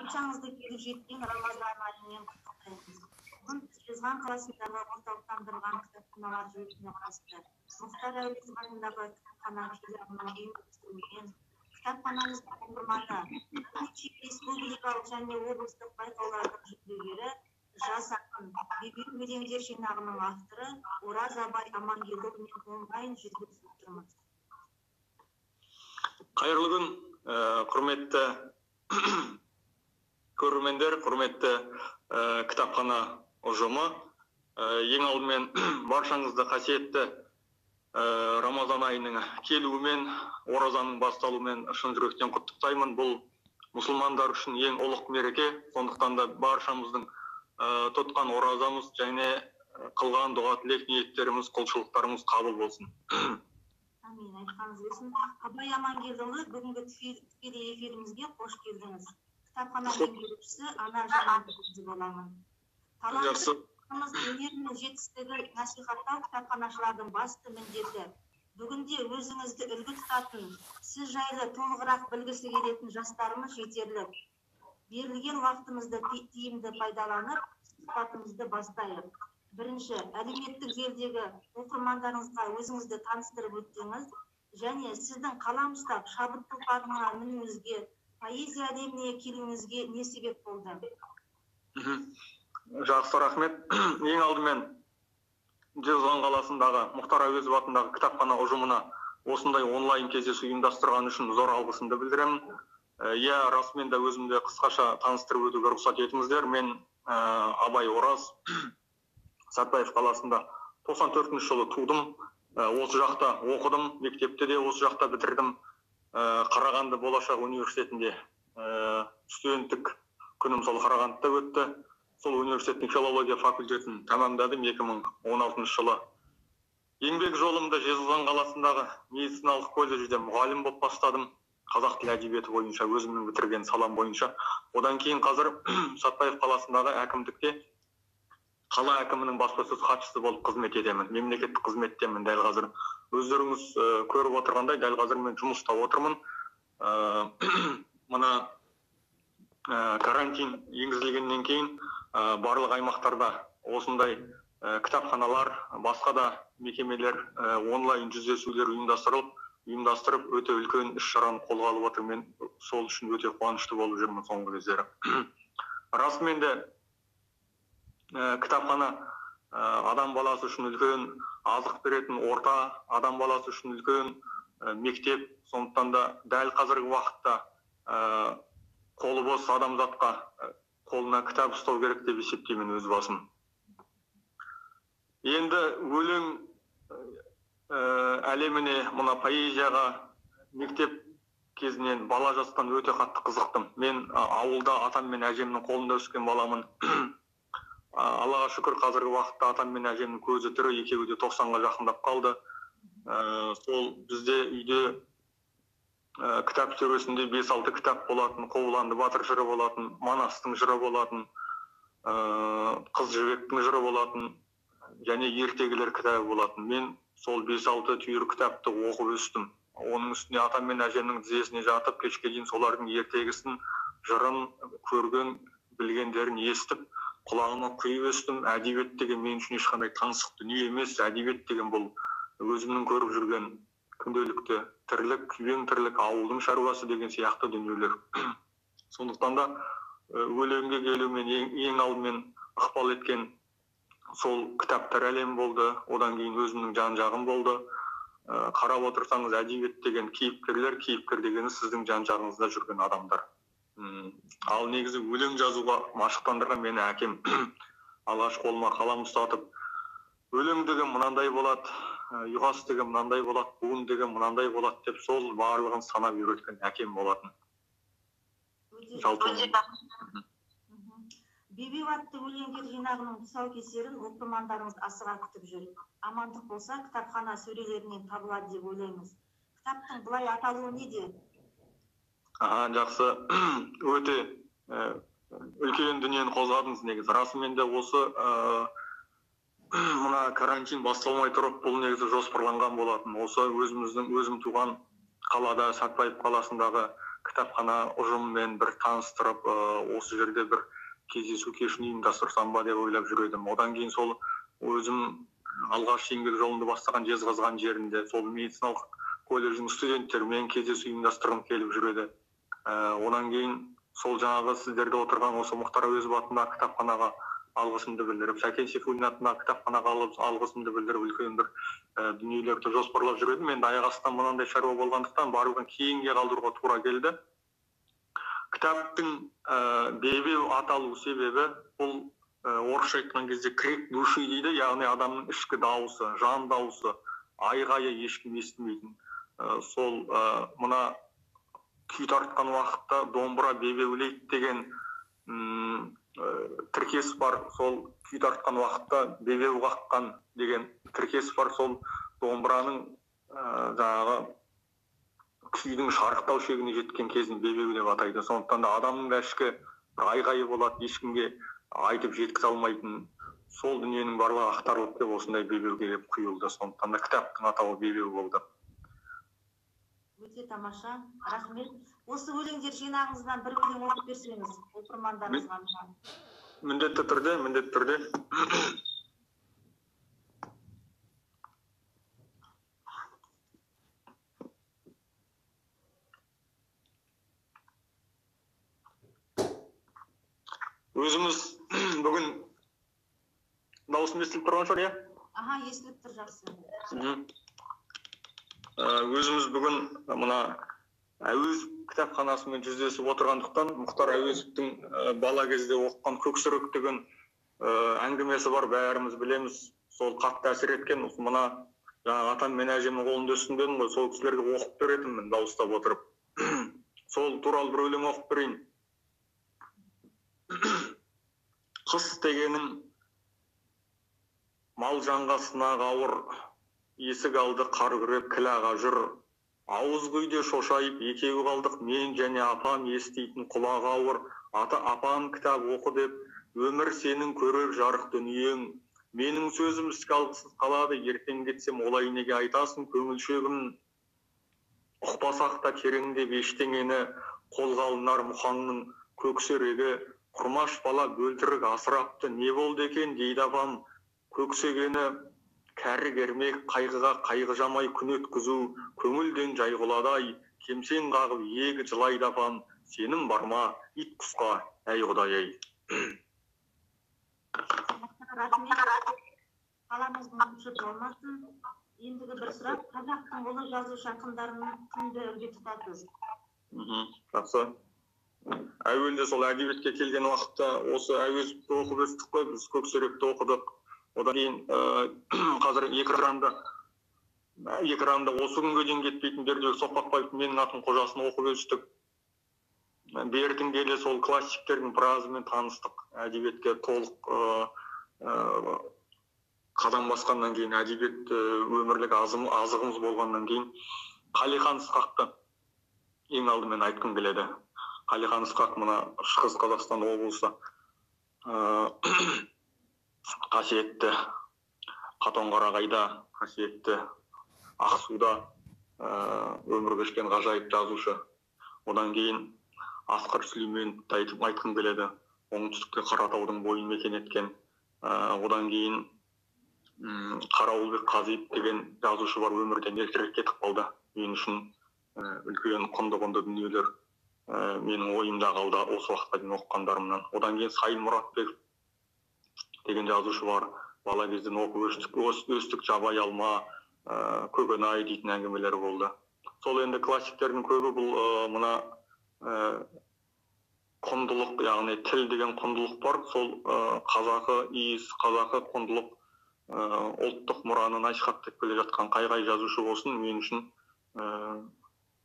баршаңызды келіп жеткен Рамазан айымен құттықтаймыз. Бүгін Жезқазған қаласындағы орталықтандырылған кітапханалар жүйесіне қатысты Мұхтар Әуезов атындағы кітапхана филиалының ұйымдастыруымен кітапханамыздың оқырманы бірнеше республикалық және облыстық байқаулардың жүлдегері жас ақын бебеу өлеңдер жинағының авторы Ораз Абай Амангелдіұлымен онлайн жүргізіп отырмыз. Қайырлы күн, құрметті көрермендер, құрметті кітапхана ұжымы. Ең алдымен баршаңызды қасиетті Рамазан айының келуімен, оразаның басталуымен шын жүректен құттықтаймын. Бұл мұсылмандар үшін ең ұлық мереке, сондықтан да баршамыздың тұтқан оразамыз және қылған дұға тілек ниеттеріміз, құлшылықтарымыз қабыл болсын. Амин, айтқаныңыз келсін. Абай Амангелдіұлы, бүгінгі тікелей эфирімізге қош келдіңіз. Кітапхана меңгерушісі Анар Жанатқызы боламын. Жақсы. Өнер мен жетістігін насихаттау кітапханашылардың басты міндеті. Бүгінде өзіңізді үлгі тұтатын, сіз жайлы толығырақ білгісі келетін жастарымыз жетерлік. Берілген уақытымызды тиімді пайдаланып, сұхбатымызды бастайық. Бірінші, әлеуметтік желідегі оқырмандарыңызға өзіңізді таныстырып өтсеңіз, және сіздің қалам ұстап шабыт тұлпарына мінуіңізге, поэзия әлеміне келуіңізге не себеп болды? Жақсы, рахмет. Ең алдымен Жезқазған қаласындағы Мұхтар Әуезов атындағы кітапхана ұжымына осындай онлайн кездесу ұйымдастырған үшін зор алғысымды білдіремін. Расымен де өзімді қысқаша таныстырып өтуге рұқсат етіңіздер. Мен Абай Ораз, Сәтбаев қаласында 94 жылы тудым. Осы жақта оқыдым, мектепте де осы жақта бітірдім. Қарағанды болашақ университетінде студенттік күнім сол Қарағандыда өтті. Сол университеттің филология факультетін тәмамдадым 2016 жылы. Еңбек жолымды Жезқазған қаласындағы медициналық колледжде мұғалім болып бастадым. Қазақ тілі әдебиеті бойынша, өзімнің бітірген салам бойынша. Одан кейін қазір Сәтбаев қаласындағы әкімдікте қала әкімінің баспасөз хатшысы болып қызмет етемін. Мемлекеттік қызметтемін дәл қазір. Өздеріңіз көріп отырғандай, дәл қазір мен жұмыста отырмын. Мына карантин енгізілгеннен кейін барлық аймақтарда осындай кітапханалар, басқа да мекемелер онлайн жүздесулер ұйымдастырып өте үлкен іс-шараны қолға алып отыр. Мен сол үшін өте қуанышты болып жүрмін соңғы кездері. Расымен де кітапхана адам баласы үшін үлкен азық беретін орта, адам баласы үшін үлкен мектеп. Сондықтан да дәл қазіргі уақытта қолы бос адамзатқа қолына кітап ұстау керек деп есептеймін өз басым. Енді өлең әлеміне, мына поэзияға мектеп кезінен бала жастан өте қатты қызықтым. Мен ауылда атам мен әжемнің қолында өскен баламын. Аллаға шүкір, қазіргі уақытта атам мен әжемнің көзі тірі, екеуі де 90-ға жақындап қалды. Сол бізде үйде кітап сөресінде 5-6 кітап болатын, Қобыланды батыр жыры болатын, Манастың жыры болатын, Қыз жібектің жыры болатын, және ертегілер кітабы болатын. Мен сол 5-6 түйір кітапты оқып өстім. Оның үстіне атам мен әжемнің тізесіне жатып, кешке дейін солардың ертегісін, жырын көрген, білгендерін естіп, құлағыма құйып өстім. Әдебиет деген мен үшін ешқандай таңсық дүние емес. Әдебиет деген бұл өзімнің көріп жүрген күнделікті тірлік, күйбең тірлік, ауылдың шаруасы деген сияқты дүниелер. Сондықтан да өлеңге келумен ең алдымен ықпал еткен сол кітаптар әлем болды. Одан кейін өзімнің жан-жағым болды. Қарап отырсаңыз, әдебиет деген кейіпкер дегені сіздің жан-жағыңызда жүрген адамдар. Ал негізі өлең жазуға машықтандырған мені әкем. Алғаш қолыма қалам ұстатып, өлең деген мынандай болады, ұйқас деген мынандай болады, буын деген мынандай болады деп сол барлығын санап үйреткен әкем болатын. Бебеу атты өлеңдер жинағының тұсаукесерін оқырмандарыңыз асыға күтіп жүр. Амандық болса, кітапхана сөрелерінен табылады деп ойлаймыз. Кітаптың бұлай аталуы неде? Жақсы, өте үлкен дүниені қозғадыңыз негізі. Расымен де осы мына карантин басталмай тұрып, бұл негізі жоспарланған болатын. Осы өзім туған қалада, Сәтбаев қаласындағы кітапхана ұжымымен бір таныстырып, осы жерде бір кездесу кешін ұйымдастырсам ба деп ойлап жүр едім. Одан кейін сол өзім алғаш еңбек жолымды бастаған Жезқазған жерінде сол медициналық колледждің студенттерімен кездесу ұйымдастырғым келіп жүр еді. Одан кейін сол жаңағы сіздерде отырған осы Мұхтар Әуезов атындағы кітапханаға алғысымды білдіріп, Сәкен Сейфуллин атындағы кітапханаға алғысымды білдіріп, үлкен бір дүниелерді жоспарлап жүр едім. Енді аяқ астынан мынандай шаруа болғандықтан барлығын кейінге қалдыруға тура келді. Кітаптың бебеу аталу себебі бұл орысша айтқан кезде крик души дейді, яғни адамның ішкі дауысы, жан дауысы, айғайы ешкім естімейтін. Сол мына күй тартқан уақытта домбыра бебеулейді деген тіркес бар. Сол күй тартқан уақытта бебеу қаққан деген тіркес бар. Сол домбыраның жаңағы күйдің шарықтау шегіне жеткен кезін бебеу деп атайды. Сондықтан да адамның да ішкі бір айғайы болады, ешкімге айтып жеткізе алмайтын. Сол дүниенің барлығы ақтарылып деп осындай бебеуге деп құйылды. Сондықтан да кітаптың атауы бебеу болды. Өте тамаша, рахмет. Осы өлеңдер жинағыңыздан бір өлең оқып берсеңіз, оқырмандарыңызға. Міндетті түрде. Өзіміз бүгін дауысым естіліп тұрған шығар, Аха, естіліп тұр, жақсы. Өзіміз бүгін мына Әуезов кітапханасымен жүздесіп отырғандықтан Мұхтар Әуезовтің бала кезде оқыған Көксүрек деген әңгімесі бар, бәріміз білеміз. Сол қатты әсер еткен. Мына атам мен әжемнің қолында өстім дедім ғой, сол кісілерге оқып беретінмін дауыстап отырып. Сол туралы бір өлең оқып берейін. Қыс дегенің мал жанға сынақ ауыр, есік алды қар күреп кілаға жүр. Ауыз күйде шошайып екеуі қалдық, мен және апам естейтін құлағы ауыр. Апам кітап оқы деп, өмір сенің көрер жарық дүниең. Менің сөзім іске алғысыз қалады, ертең кетсем олай неге айтасың көңілшегім. Ұқпасақ та керең деп ештеңені, қолға алынар мұхаңның көксерегі. Құрмаш бала бөлтірік асырапты, не болды екен дейді апам. Көксегені кәрі кермек, қайғыға қайғы жамай күн өткізу, көңілден жайғыладай, кемсең қағып егі жылайды апам. Сенім бар ма, ит құсқа, әй құдай-ай. Рахмет. Қаламыздың ұшып болмасын. Ендігі бір сұрақ, қазақтың ұлы жазушы ақындарының кімді үлгі тұтасыз? Жақсы. Әуелде сол әдебиетке келген уақытта осы Әуезовті оқып өстік қой, біз Көксүректі оқыдық. Одан кейін қазір экранда осы күнге дейін кетпейтін Бердібек Соқпақбаевтың Менің атым қожасын оқып өстік. Бертін келе сол классиктердің біразымен таныстық. Әдебиетке толық қадам басқаннан кейін, әдебиет өмірлік азығымыз болғаннан кейін Қалихан Ысқақты ең алдымен айтқым келеді. Қалихан Ысқақ мына Шығыс Қазақстан облысы қасиетті Қатонқарағайда, қасиетті Ақсуда өмір кешкен ғажайып жазушы. Одан кейін Асқар Сүлейменовті айтқым келеді. Оңтүстікте Қаратаудың бойын мекен еткен. Одан кейін Қарауылбек Қазиев деген жазушы бар, өмірден ертерек кетіп қалды. Мен үшін үлкен құнды дүниелер менің ойымда қалды осы уақытқа дейін оқығандарымнан. Одан кейін Сайын Мұратбек деген жазушы бар. Бала кезден оқып өстік, жабай алма, көкөнай дейтін әңгімелер болды. Сол енді классиктердің көбі бұл мына құндылық, яғни тіл деген құндылық бар. Сол қазақы иіс, қазақы құндылық, ұлттық мұраны насихаттап келе жатқан қай жазушы болсын, мен үшін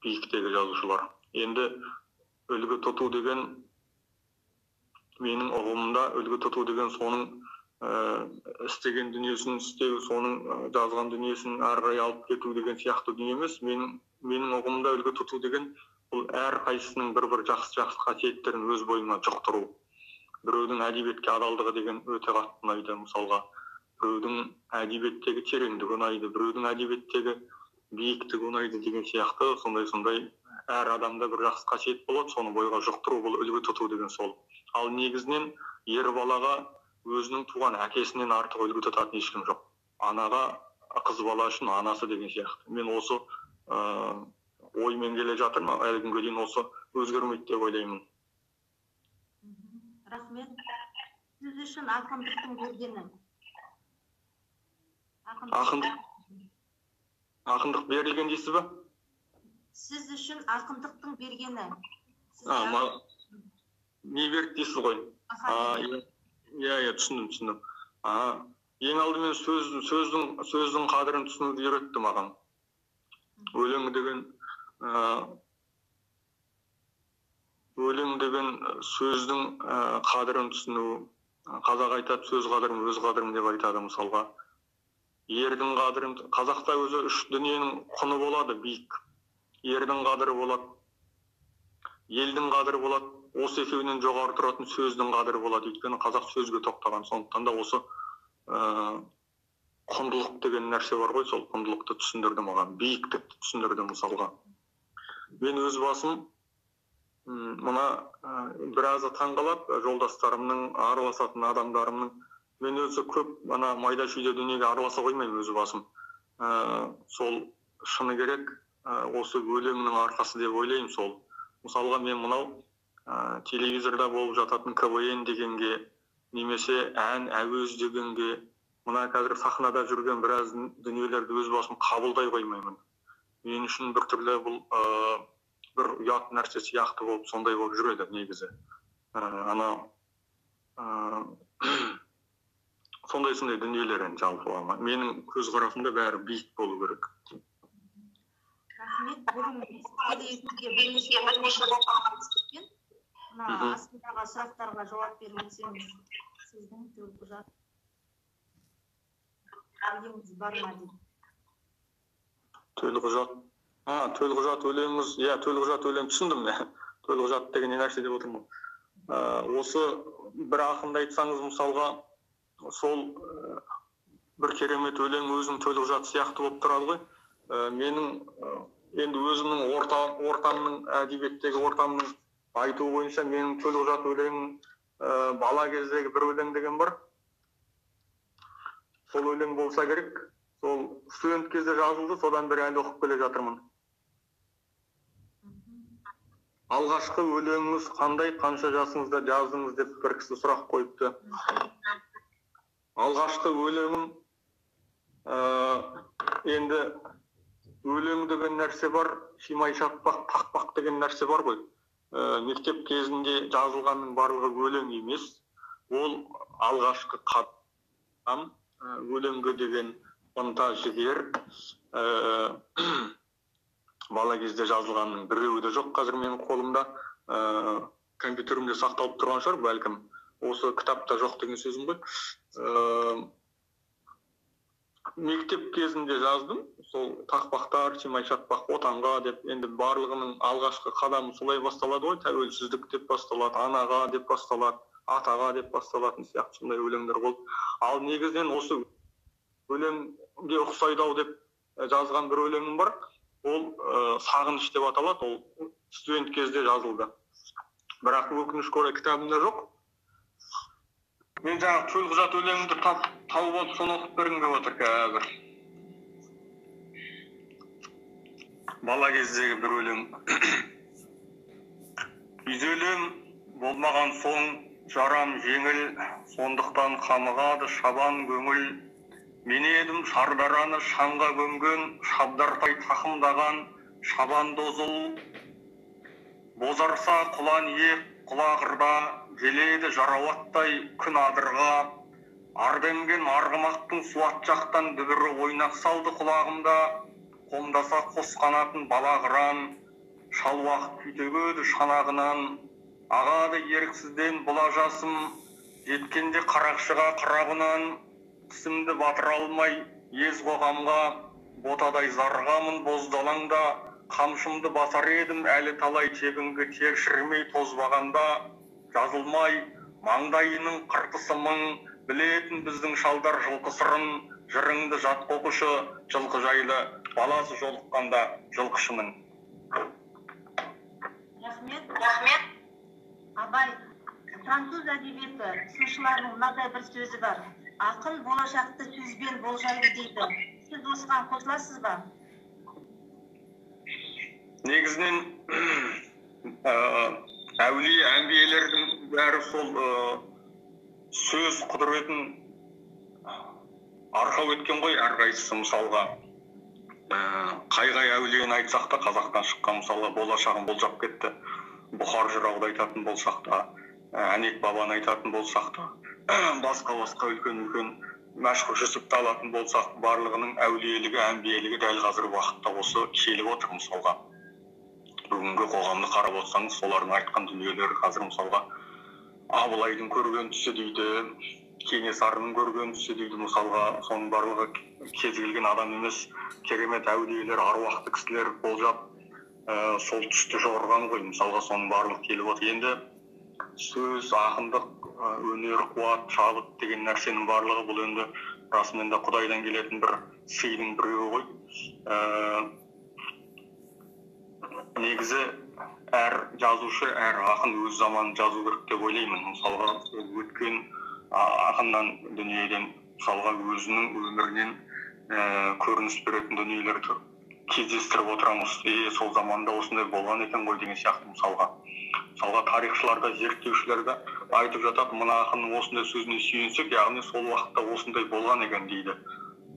биіктегі жазушылар. Енді үлгі тұту деген, менің ұғымымда үлгі тұту деген соның істеген дүниесін істеу, соның жазған дүниесін әрі қарай алып кету деген сияқты дүние емес. Менің ұғымымда үлгі тұту деген бұл әр қайсысының бір жақсы қасиеттерін өз бойына жұқтыру. Біреудің әдебиетке адалдығы деген өте қатты ұнайды, мысалға. Біреудің әдебиеттегі тереңдігі ұнайды, біреудің әдебиеттегі биіктігі ұнайды деген сияқты сондай әр адамда бір жақсы қасиет болады, соны бойға жұқтыру, бұл үлгі тұту деген сол. Ал негізінен ер балаға өзінің туған әкесінен артық үлгі тұтатын ешкім жоқ. Анаға, қыз бала үшін анасы деген сияқты. Мен осы оймен келе жатырмын, әлі күнге дейін осы өзгермейді деп ойлаймын. Рахмет. Сіз үшін ақындықтың бергені? Ақындық берілген дейсіз бе? Сіз үшін ақындықтың бергені? Не берді дейсіз ғой? Иә, түсіндім. Ең алдымен сөздің қадірін түсінуді үйретті маған. Өлең деген сөздің қадірін түсіну, қазақ айтады, сөз қадірім, өз қадірім деп айтады мысалға. Ердің қадірін, қазақта өзі үш дүниенің құны болады, биік. Ердің қадірі болады, елдің қадірі болады, осы екеуінен жоғары тұратын сөздің қадірі болады. Өйткені қазақ сөзге тоқтаған, сондықтан да осы құндылық деген нәрсе бар ғой, сол құндылықты түсіндірді маған, биіктікті түсіндірді мысалға. Мен өз басым мына біразы таңғалады, жолдастарымның, араласатын адамдарымның. Мен өзі көп майда шүйде дүниеге араласа қоймаймын өз басым. Сол шыны керек, осы өлеңнің арқасы деп ойлаймын сол. Мысалға мен мынау телевизорда болып жататын КВН дегенге, немесе ән, әуез дегенге, мына қазір сахнада жүрген біраз дүниелерді өз басым қабылдай қоймаймын. Мен үшін бір түрлі бұл бір ұят нәрсе сияқты болып, сондай болып жүреді негізі. Сондай дүниелерін жалпылама. Менің көзқарасымда бәрі биік болу керек. Рахмет. Бүгін бірнеше болған мына астындағы сұрақтарға жауап беріп өтсеңіз, сіздің төлқұжат өлеңіңіз бар ма дейді. Төлқұжат өлеңіміз, төлқұжат өлең түсіндім. Төлқұжат деген не нәрсе деп отырмын. Осы бір ақынды айтсаңыз мысалға, сол бір керемет өлең өзінің төлқұжаты сияқты болып тұрады ғой. Менің енді өзімнің ортамның, әдебиеттегі ортамның айтуы бойынша менің төлқұжат өлеңім бала кездегі бір өлең деген бар. Сол өлең болса керек, сол студент кезде жазылды, содан бері әлі оқып келе жатырмын. Алғашқы өлеңіңіз қандай, қанша жасыңызда жаздыңыз деп бір кісі сұрақ қойыпты. Алғашқы өлеңім, енді өлең деген нәрсе бар, шимай шаппақ, тақпақ деген нәрсе бар ғой. Мектеп кезінде жазылғанның барлығы өлең емес, ол алғашқы қадам, өлеңге деген ынта жігер, бала кезде жазылғанның біреуі де жоқ қазір менің қолымда, компьютерімде сақталып тұрған шығар, бәлкім осы кітапта жоқ деген сөзім ғой. Мектеп кезінде жаздым, сол тақпақтар, шимай шаппақ, отанға деп, енді барлығының алғашқы қадамы солай басталады ғой, тәуелсіздік деп басталады, анаға деп басталады, атаға деп басталатын сияқты сондай өлеңдер болды. Ал негізінен осы өлеңге ұқсайды деп жазған бір өлеңім бар. Ол сағыныш деп аталады, ол студент кезде жазылды. Бірақ өкінішке орай кітабымда жоқ. Мен жаңа төлқұжат өлеңімді тауып алып, соны оқып бергім келіп отыр қазір. Бала кездегі бір өлең. Үйделем болмаған соң жарам жеңіл, сондықтан қамығады шабан көңіл. Мен едім шардараны шаңға көмген, шабдартай тақымдаған шабан дозыл. Бозарса құлан ек құлағырда, келеді жарауаттай күн адырға. Арденген арғымақтың суат жақтан дүбірі ойнақ салды құлағымда. Қомдаса қос қанатын бала қыран, шалуақ күйтегеді шанағынан. Ағады еріксізден бұла жасым, жеткенде қарақшыға қырабынан. Тісімді батыра алмай ез қоғамға, ботадай зарғамын боздалаңда. Қамшымды басар едім әлі талай тегінгі тершірмей тозбағанда. Жазылмай маңдайының қыртысы мың, білетін біздің шалдар жылқы сырын. Жырыңды жат қоқышы жылқы жайлы, баласы жолыққанда жылқышының. Рахмет. Абай, француз әдебиеті сыншыларының мынадай бір сөзі бар. Ақын болашақты сөзбен болжайды дейді. Сіз осыған қосыласыз ба? Негізінен әулие әмбиелердің бәрі сол сөз құдіретін арқау еткен ғой әрқайсысы. Мысалға қай әулиені айтсақ та қазақтан шыққан, мысалға болашағын болжап кетті. Бұхар жырауды айтатын болсақ та, Әнек бабаны айтатын болсақ та, басқа үлкен мәшһүр Жүсіпті алатын болсақ, барлығының әулиелігі, әмбиелігі дәл қазіргі уақытта осы келіп отыр. Мысалға бүгінгі қоғамды қарап отырсаңыз, солардың айтқан дүниелері қазір мысалға Абылайдың көрген түсі дейді, Кенесарының көрген түсі дейді. Мысалға соның барлығы кез келген адам емес, керемет әулиелер, аруақты кісілер болжап сол түсті жорған ғой. Мысалға соның барлығы келіп отыр. Енді сөз, ақындық, өнер, қуат, шабыт деген нәрсенің барлығы бұл енді расымен де Құдайдан келетін бір сыйдың біреуі ғой. Негізі әр жазушы, әр ақын өз заманын жазу керек деп ойлаймын. Мысалға өткен ақыннан, дүниеден, мысалға өзінің өмірінен көрініс беретін дүниелерді кездестіріп отырамыз. Сол заманда осындай болған екен ғой деген сияқты. Мысалға тарихшыларда, зерттеушілерді айтып жатады, мына ақынның осындай сөзіне сүйенсек, яғни сол уақытта осындай болған екен дейді.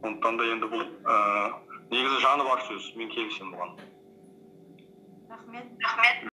Сондықтан да енді бұл негізі жаны бар сөз, мен келісемін бұған. Рахмет.